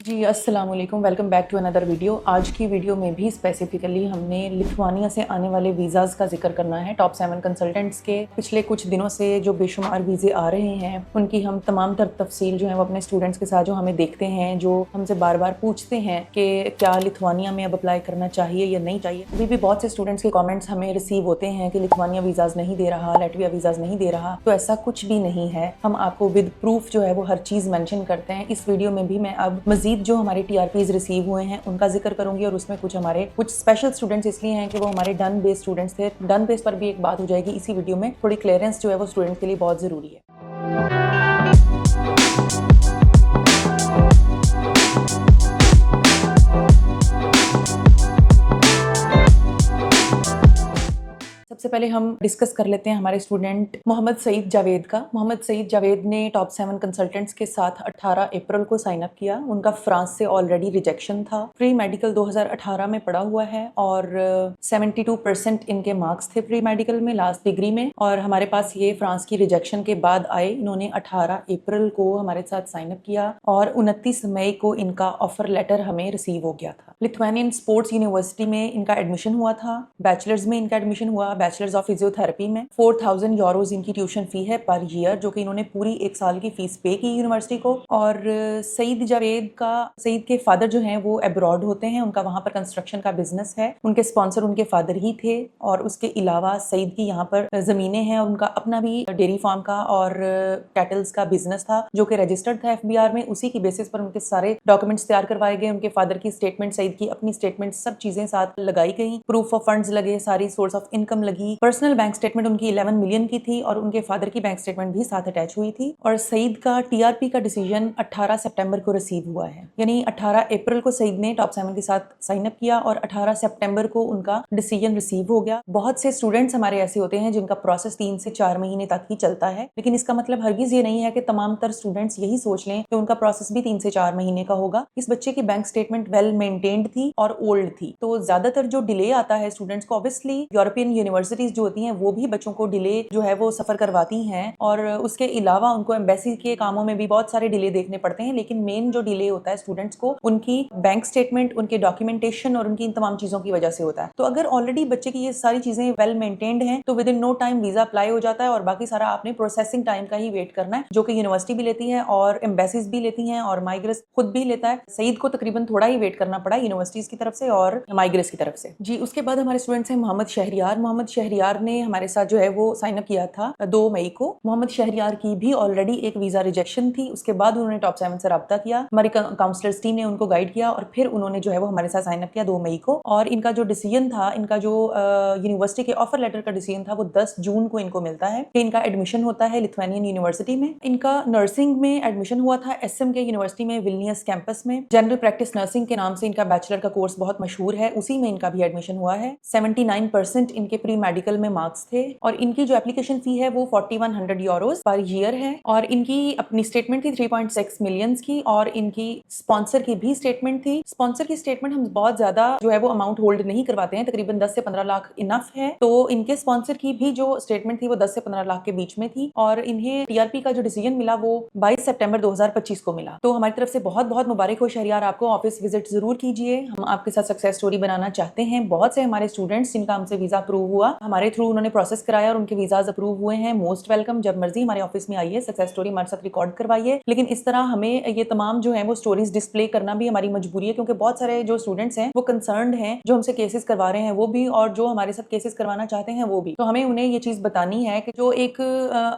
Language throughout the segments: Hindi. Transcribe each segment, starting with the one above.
जी, अस्सलाम वालेकुम, welcome back to another video. आज की वीडियो में भी स्पेसिफिकली हमने लिथुआनिया से आने वाले वीज़ाज़ का जिक्र करना है। टॉप 7 कंसल्टेंट्स के पिछले कुछ दिनों से जो बेशुमार वीज़े आ रहे हैं, उनकी हम तमाम तर तफसील जो है वो अपने स्टूडेंट्स के साथ जो हमें देखते हैं, जो हमसे बार बार पूछते हैं कि क्या लिथुआनिया में अब अप्लाई करना चाहिए या नहीं चाहिए। अभी भी बहुत से स्टूडेंट्स के कॉमेंट्स हमें रिसीव होते हैं कि लिथुआनिया वीज़ाज़ नहीं दे रहा, लैटविया वीज़ाज़ नहीं दे रहा। तो ऐसा कुछ भी नहीं है, हम आपको विद प्रूफ जो है वो हर चीज़ मैंशन करते हैं। इस वीडियो में भी मैं अब मज़ीद जो हमारे टीआरपीज रिसीव हुए हैं उनका जिक्र करूंगी, और उसमें कुछ स्पेशल स्टूडेंट्स इसलिए हैं कि वो हमारे डन बेस्ड स्टूडेंट्स थे। डन बेस पर भी एक बात हो जाएगी इसी वीडियो में। थोड़ी क्लियरेंस जो है वो स्टूडेंट्स के लिए बहुत ज़रूरी है। सबसे पहले हम डिस्कस कर लेते हैं हमारे स्टूडेंट मोहम्मद सईद जावेद का। मोहम्मद सईद जावेद ने टॉप 7 कंसल्टेंट्स के साथ 18 अप्रैल को साइन अप किया। उनका फ्रांस से ऑलरेडी रिजेक्शन था। प्री मेडिकल 2018 में पढ़ा हुआ है और 72% इनके मार्क्स थे प्री मेडिकल में, लास्ट डिग्री में। और हमारे पास ये फ्रांस की रिजेक्शन के बाद आए। इन्होंने 18 अप्रैल को हमारे साथ साइन अप किया और 29 मई को इनका ऑफर लेटर हमें रिसीव हो गया था। लिथुआनियन स्पोर्ट्स यूनिवर्सिटी में इनका एडमिशन हुआ था। बैचलर्स में इनका एडमिशन हुआ, बैचलर्स ऑफ फिजियोथेरेपी में। 4000 यूरोज इनकी ट्यूशन फी है पर ईयर, जो कि इन्होंने पूरी एक साल की फीस पे की यूनिवर्सिटी को। और सईद के फादर जो हैं वो अब्रॉड होते हैं, उनका वहां पर कंस्ट्रक्शन का बिजनेस है। उनके स्पॉन्सर उनके फादर ही थे। और उसके अलावा सईद की यहाँ पर जमीनें हैं, उनका अपना भी डेयरी फार्म का और कैटल्स का बिजनेस था जो कि रजिस्टर्ड था एफबीआर में। उसी की बेसिस पर उनके सारे डॉक्यूमेंट्स तैयार करवाए गए। उनके फादर की स्टेटमेंट, सईद की अपनी स्टेटमेंट, सब चीजें साथ लगाई गई। प्रूफ ऑफ फंड्स लगे, सारी सोर्स ऑफ इनकम लगी। पर्सनल बैंक स्टेटमेंट उनकी 11 मिलियन की थी और उनके फादर की बैंक स्टेटमेंट भी साथ अटैच हुई थी। और सईद का टीआरपी का डिसीजन 18 सितंबर को रिसीव हुआ है, यानी 18 अप्रैल को सईद ने टॉप 7 के साथ साइन अप किया और 18 सितंबर को उनका डिसीजन रिसीव हो गया। बहुत से स्टूडेंट्स हमारे ऐसे होते हैं जिनका प्रोसेस 3 से 4 महीने तक ही चलता है, लेकिन इसका मतलब हरगिज ये नहीं है कि तमाम तर स्टूडेंट्स यही सोच लें कि उनका प्रोसेस भी 3 से 4 महीने का होगा। इस बच्चे की बैंक स्टेटमेंट वेल मेंटेन्ड थी और ओल्ड थी, तो ज्यादातर जो डिले आता है स्टूडेंट्स को, ऑब्वियसली यूरोपियन यूनिवर्सिटीज जो होती हैं वो भी बच्चों को डिले जो है वो सफर करवाती हैं। और उसके अलावा उनको एम्बेसी के कामों में भी बहुत सारे डिले देखने पड़ते हैं, लेकिन मेन जो डिले होता है स्टूडेंट्स को उनकी बैंक स्टेटमेंट, उनके डॉक्यूमेंटेशन और उनकी इन तमाम चीजों की वजह से होता है। तो अगर ऑलरेडी बच्चे की ये सारी चीजें वेल मेंटेन्ड हैं तो within no time visa apply हो जाता है और बाकी सारा आपने प्रोसेसिंग टाइम का ही वेट करना है, जो कि यूनिवर्सिटी भी लेती है और एम्बेसीज भी लेती हैं और माइग्रेस खुद भी लेता है। सईद को तकरीबन थोड़ा ही वेट करना पड़ा यूनिवर्सिटीज की तरफ से और माइग्रेस की तरफ से। जी, उसके बाद हमारे स्टूडेंट्स हैं मोहम्मद शहरियार। मोहम्मद शहरियार ने हमारे साथ जो है वो साइन अप किया था 2 मई को। मोहम्मद शहरियार की भी ऑलरेडी एक वीजा रिजेक्शन थी, उसके बाद उन्होंने टॉप 7 से राब्ता किया। हमारी काउंसलर्स टीम ने उनको गाइड किया और फिर उन्होंने जो है वो हमारे साथ साइन अप किया 2 मई को। और इनका जो डिसीजन था, इनका जो यूनिवर्सिटी के ऑफर लेटर का डिसीजन था वो 10 जून को इनको मिलता है कि इनका एडमिशन होता है लिथुआनियन यूनिवर्सिटी में। इनका नर्सिंग में एडमिशन हुआ था एसएम के यूनिवर्सिटी में, विल्नियस कैंपस में। जनरल प्रैक्टिस नर्सिंग के नाम से इनका बैचलर का कोर्स बहुत मशहूर है, उसी में इनका भी एडमिशन हुआ है। 79% इनके प्री मेडिकल में मार्क्स थे और इनकी जो एप्लीकेशन फी है वो 4100 यूरोज पर ईयर है। और इनकी अपनी स्टेटमेंट थी 3.6 मिलियन की और इनकी स्पॉन्सर की भी स्टेटमेंट थी। स्पॉन्सर की स्टेटमेंट हम बहुत ज्यादा जो है वो अमाउंट होल्ड नहीं करवाते हैं, तकरीबन 10 से 15 लाख इनफ है। तो इनके स्पॉन्सर की भी जो स्टेटमेंट थी वो 10 से 15 लाख के बीच में थी। और इन्हें टीआरपी का जो डिसीजन मिला वो 22 सितंबर 2025 को मिला। तो हमारी तरफ से बहुत बहुत मुबारक हो शहरियार, आपको ऑफिस विजिट जरूर कीजिए। हम आपके साथ सक्सेस स्टोरी बनाना चाहते हैं। बहुत से हमारे स्टूडेंट्स जिनका हमसे वीजा अप्रूव हुआ, हमारे थ्रू उन्होंने प्रोसेस कराया और उनके वीजाज अप्रूव हुए हैं। मोस्ट वेलकम, जब मर्जी हमारे ऑफिस में आइए, सक्सेस स्टोरी हमारे साथ रिकॉर्ड करवाइए। लेकिन इस तरह हमें ये तमाम जो है वो स्टोरीज डिस्प्ले करना भी हमारी मजबूरी है, क्योंकि बहुत सारे जो स्टूडेंट्स हैं वो कंसर्न्ड हैं, जो हमसे केसेस करवा रहे हैं वो भी और जो हमारे साथ केसेस करवाना चाहते हैं वो भी। तो हमें उन्हें ये चीज बतानी है कि जो एक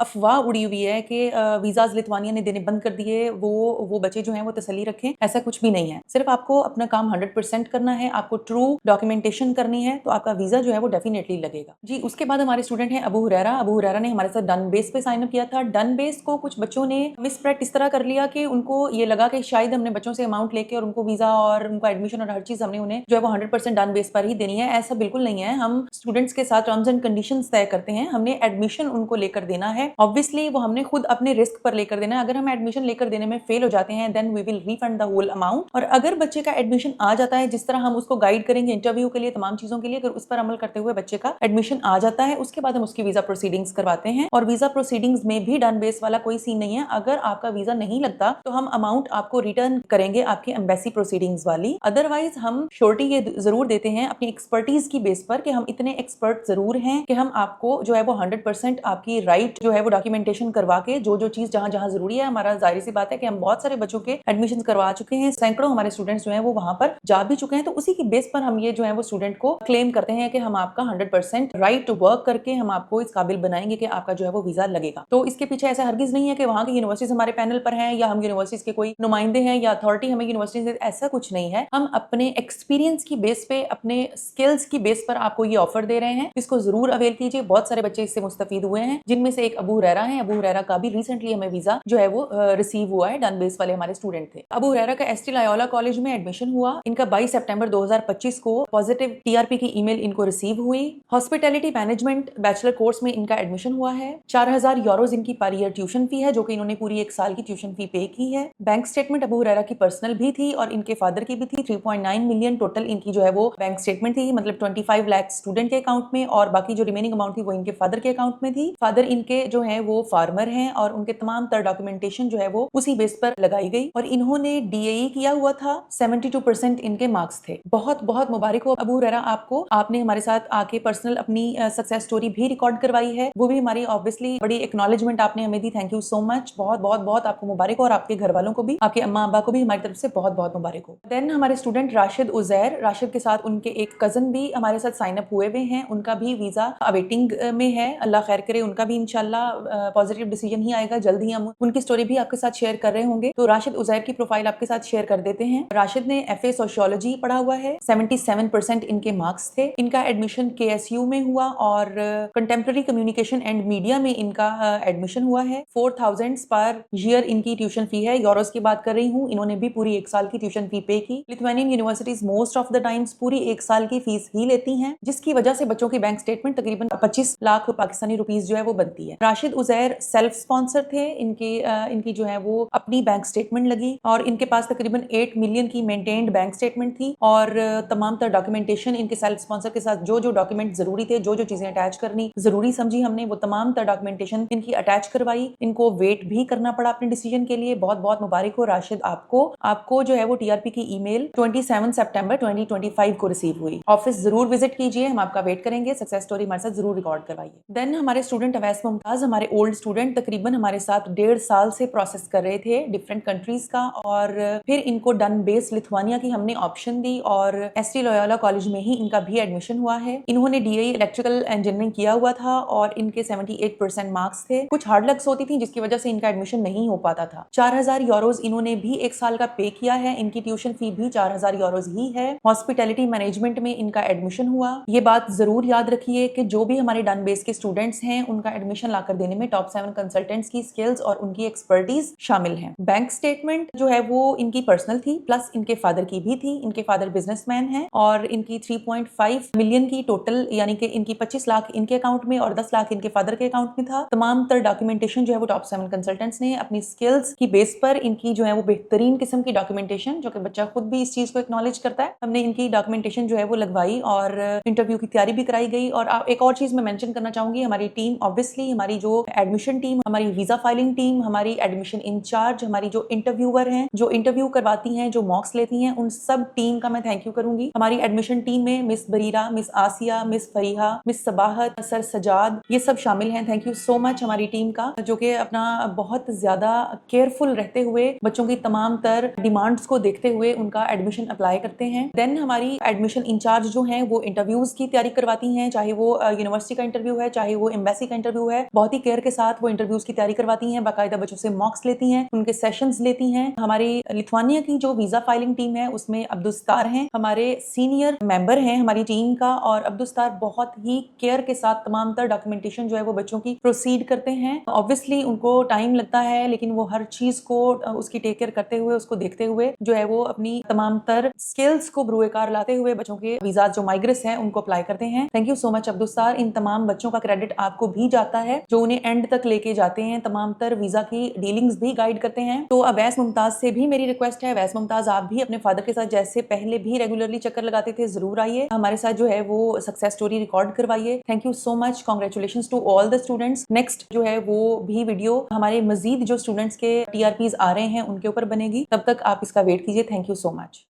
अफवाह उड़ी हुई है कि वीजाज लिथुआनिया ने देने बंद कर दिए, वो बच्चे जो हैं वो तसल्ली रखें, ऐसा कुछ भी नहीं है। सिर्फ आपको अपना काम 100% करना है, आपको ट्रू डॉक्यूमेंटेशन करनी है, तो आपका वीजा जो है वो डेफिनेटली लगेगा। जी, उसके बाद हमारे स्टूडेंट हैं अबू हुरैरा। अबू हुरैरा ने हमारे साथ डन बेस पे साइन अप किया था। डन बेस को कुछ बच्चों ने मिसप्रेट इस तरह कर लिया कि उनको ये लगा कि शायद हमने बच्चों से अमाउंट लेके और उनको वीजा और उनको एडमिशन और हर चीज हमने उन्हें जो है वो 100% डन बेस पर ही देनी है। ऐसा बिल्कुल नहीं है। हम स्टूडेंट्स के साथ टर्म्स एंड कंडीशंस तय करते हैं, हमने एडमिशन उनको लेकर देना है। ऑब्वियसली वो हमने खुद अपने रिस्क पर लेकर देना है। अगर हम एडमिशन लेकर देने में फेल हो जाते हैं then we will refund the whole amount. और अगर बच्चे का एडमिशन आ जाता है, जिस तरह हम उसको गाइड करेंगे इंटरव्यू के लिए, तमाम चीजों के लिए, अगर उस पर अमल करते हुए बच्चे का एडमिशन आ जाता है उसके बाद हम उसकी वीजा प्रोसीडिंग्स करवाते हैं, और वीजा प्रोसीडिंग्स में भी डन बेस वाला कोई सीन नहीं है। अगर आपका वीजा नहीं लगता तो हम अमाउंट आपको रिटर्न करेंगे आपके एम्बेसी प्रोसीडिंग्स वाली। अदरवाइज हम श्योरिटी ये जरूर देते हैं अपनी एक्सपर्टीज की बेस पर कि हम इतने एक्सपर्ट जरूर हैं कि हम आपको जो है वो 100% आपकी राइट जो है वो डॉक्यूमेंटेशन करवा के जो चीज जहां जहां जरूरी है। हमारा जाहिर सी बात है कि हम बहुत सारे बच्चों के एडमिशन करवा चुके हैं, सैकड़ों हमारे स्टूडेंट्स जो है वो वहां पर जा भी चुके हैं, तो उसी की बेस पर हम ये जो है वो स्टूडेंट को क्लेम करते हैं कि हम आपका 100% राइट टू वर्क करके हम आपको इस काबिल बनाएंगे कि आपका जो है वो वीजा लगेगा। तो इसके पीछे ऐसा हरगिज नहीं है कि वहां की यूनिवर्सिटीज हमारे पैनल पर हैं या हम यूनिवर्सिटीज के कोई नुमाइंदे हैं या अथॉरिटी हमें यूनिवर्सिटी से, ऐसा कुछ नहीं है। हम अपने एक्सपीरियंस की बेस पे, अपने स्किल्स की बेस पर आपको ये ऑफर दे रहे हैं, इसको जरूर अवेल कीजिए। बहुत सारे बच्चे इससे मुस्तफीद हुए हैं, जिनमें से एक अबू हुरैरा है। अबू हुरैरा का भी रिसेंटली हमें वीजा जो है वो रिसीव हुआ है, डन बेस वाले हमारे स्टूडेंट थे। अबू हुरैरा का एसटी लायोला कॉलेज में एडमिशन हुआ, इनका 22 सितंबर 2025 को पॉजिटिव टीआरपी की ईमेल इनको रिसीव हुई। हॉस्पिटैलिटी मैनेजमेंट बैचलर कोर्स में इनका एडमिशन हुआ है। 4000 यूरोज इनकी पर ईयर ट्यूशन फी है, जो कि इन्होंने पूरी एक साल की ट्यूशन फी पे की है। बैंक स्टेटमेंट अबू हुरैरा की पर्सनल भी थी और इनके फादर की भी थी। 3.9 मिलियन टोटल इनकी जो है वो बैंक स्टेटमेंट थी, मतलब 25 लाख स्टूडेंट के अकाउंट में और बाकी जो रिमेनिंग अमाउंट थी वो इनके फादर के अकाउंट में थी। फादर इनके जो है वो फार्मर हैं और उनके तमाम तर डॉक्यूमेंटेशन जो है वो उसी बेस पर लगाई गई, और इन्होंने डीएई किया हुआ था। 72% इनके मार्क्स थे। बहुत बहुत मुबारक हो अबू हुरैरा आपको, आपने हमारे साथ आके पर्सनल अपनी सक्सेस स्टोरी भी रिकॉर्ड करवाई है, वो भी हमारी ऑब्वियसली बड़ी एक्नॉलेजमेंट आपने हमें दी। थैंक यू सो मच, बहुत बहुत बहुत आपको मुबारक हो, और आपके घर वालों को भी, आपके अम्मा अब्बा को भी हमारी तरफ से बहुत बहुत मुबारक हो। देन हमारे स्टूडेंट राशिद उजैर, राशिद के साथ उनके एक कजन भी हमारे साथ साइन अप हुए हुए हैं, उनका भी वीजा अवेटिंग में है। अल्लाह खैर करे, उनका भी इंशाल्लाह पॉजिटिव डिसीजन ही आएगा, जल्द ही हम उनकी स्टोरी भी आपके साथ शेयर कर रहे होंगे। तो राशिद उजैर की प्रोफाइल आपके साथ शेयर कर देते हैं। राशिद ने एफए सोशियोलॉजी पढ़ा हुआ है, 77% इनके मार्क्स थे। इनका एडमिशन केएसयू में हुआ और कंटेम्प्रेरी कम्युनिकेशन एंड मीडिया में इनका एडमिशन हुआ है। 4000 पर ईयर इनकी ट्यूशन फी है, यूरोस की बात कर रही हूँ। इन्होंने भी पूरी एक साल की ट्यूशन फी पे की। Lithuanian universities most of the times पूरी एक साल की फीस ही लेती हैं, जिसकी वजह से बच्चों की बैंक स्टेटमेंट तकरीबन 25 लाख पाकिस्तानी रुपीस जो है वो बनती है। राशिद उजैर सेल्फ स्पॉन्सर थे, इनकी जो है वो अपनी बैंक स्टेटमेंट लगी और इनके पास तकरीबन 8 मिलियन की मेंटेन्ड बैंक स्टेटमेंट थी, और तमाम तर डॉक्यूमेंटेशन इनके सेल्फ स्पॉन्सर के साथ जो डॉक्यूमेंट जरूरी थे, जो चीजें अटैच करनी जरूरी समझी हमने, वो तमाम तर डॉक्यूमेंटेशन इनकी अटैच करवाई। इनको वेट भी करना पड़ा अपने डिसीजन के लिए। बहुत बहुत मुबारक हो राशिद आपको जो है वो टीआरपी की ईमेल 27 सितंबर 2025 को रिसीव हुई। ऑफिस जरूर विजिट कीजिए, हम आपका वेट करेंगे। सक्सेस स्टोरी हमारे साथ जरूर रिकॉर्ड करवाइए। देन हमारे स्टूडेंट अवैस मुमताज, हमारे ओल्ड स्टूडेंट, तकरीबन हमारे साथ 1.5 साल से प्रोसेस कर रहे थे डिफरेंट कंट्रीज का, और फिर इनको डन बेस लिथुआनिया की हमने ऑप्शन दी और एसटी लोयोला कॉलेज में ही इनका भी एडमिशन हुआ है। इन्होंने डीएई इलेक्ट्रिकल इंजीनियरिंग किया हुआ था और इनके 78% मार्क्स थे। कुछ हार्ड लक्स होती थी जिसकी वजह से इनका एडमिशन नहीं हो पाता था। 4000 यूरोज इन्होंने भी एक साल का पे किया है। इनकी ट्यूशन फी भी 4000 यूरोज ही है। हॉस्पिटैलिटी मैनेजमेंट में इनका एडमिशन हुआ। ये बात जरूर याद रखिए कि जो भी हमारे डन बेस के स्टूडेंट्स हैं उनका एडमिशन लाकर देने में टॉप 7 कंसल्टेंट्स की स्किल्स और उनकी एक्सपर्टीज शामिल हैं। बैंक स्टेटमेंट जो है वो इनकी पर्सनल थी, प्लस इनके फादर की भी थी। इनके फादर बिजनेसमैन हैं और इनकी 3.5 मिलियन की टोटल, यानी कि इनकी 25 लाख इनके अकाउंट में और 10 लाख इनके फादर के अकाउंट में था। तमाम तर डॉक्यूमेंटेशन जो है वो टॉप 7 कंसल्टेंट्स ने अपनी स्किल्स की बेस पर इनकी जो है वो बेहतरीन किस्म की डॉक्यूमेंटेशन, जो कि बच्चा खुद भी इस चीज को एक्नॉलेज करता है, हमने इनकी डॉक्यूमेंटेशन जो है वो लगवाई और इंटरव्यू की तैयारी भी कराई गई। और एक और चीज मैं मेंशन करना चाहूंगी, हमारी टीम ऑब्वियसली, हमारी जो एडमिशन टीम, हमारी वीजा फाइलिंग टीम, हमारी एडमिशन इंचार्ज, हमारी जो इंटरव्यूअर हैं, जो इंटरव्यू करवाती हैं, जो मॉक्स लेती हैं, उन सब टीम का मैं थैंक यू करूंगी। हमारी एडमिशन टीम में miss Bareera, miss Asiya, miss Fariha, miss Sabahat, sir Sajjad, ये सब शामिल हैं। थैंक यू सो मच हमारी टीम का, जो कि अपना बहुत ज्यादा केयरफुल रहते हुए बच्चों की तमाम तर डिमांड्स को देखते हुए उनका एडमिशन अप्लाई करते हैं। देन हमारी एडमिशन इंचार्ज जो हैं वो इंटरव्यूज की तैयारी करवाती हैं, चाहे वो यूनिवर्सिटी का इंटरव्यू है, चाहे वो एम्बेसी का इंटरव्यू है। बहुत ही केयर के साथ वो इंटरव्यूज की तैयारी करवाती हैं, बाकायदा बच्चों से मॉक्स लेती हैं, उनके सेशंस लेती हैं। हमारी लिथुआनिया की जो वीजा फाइलिंग टीम है उसमें अब्दुस्तार हैं, हमारे सीनियर मेंबर हैं हमारी टीम का, और अब्दुस्तार बहुत ही केयर के साथ तमाम तर डॉक्यूमेंटेशन जो है वो बच्चों की प्रोसीड करते हैं। ऑब्वियसली उनको टाइम लगता है, लेकिन वो हर चीज को उसकी टेक केयर करते हुए, उसको देखते हुए जो है वो अपनी तमाम तर स्किल्स को ब्रुएकार लाते हुए बच्चों के वीजा जो माइग्रेस हैं उनको अप्लाई करते हैं। Thank you so much Abdussattar. इन तमाम बच्चों का क्रेडिट आपको भी जाता है जो उन्हें एंड तक लेके जाते हैं, तमाम तर वीजा की डीलिंग्स भी गाइड करते हैं। तो अवैस मुमताज से भी मेरी रिक्वेस्ट है, अवैस मुमताज आप भी अपने फादर के साथ जैसे पहले भी रेगुलरली चक्कर लगाते थे, जरूर आइए, हमारे साथ जो है वो सक्सेस स्टोरी रिकॉर्ड करवाइए। Thank you so much, congratulations to all the students. Next जो है वो भी वीडियो हमारे मजीद जो स्टूडेंट्स के TRPs आ रहे हैं उनके ऊपर बनेगी, तब तक आप इसका वेट कीजिए। Thank you so much.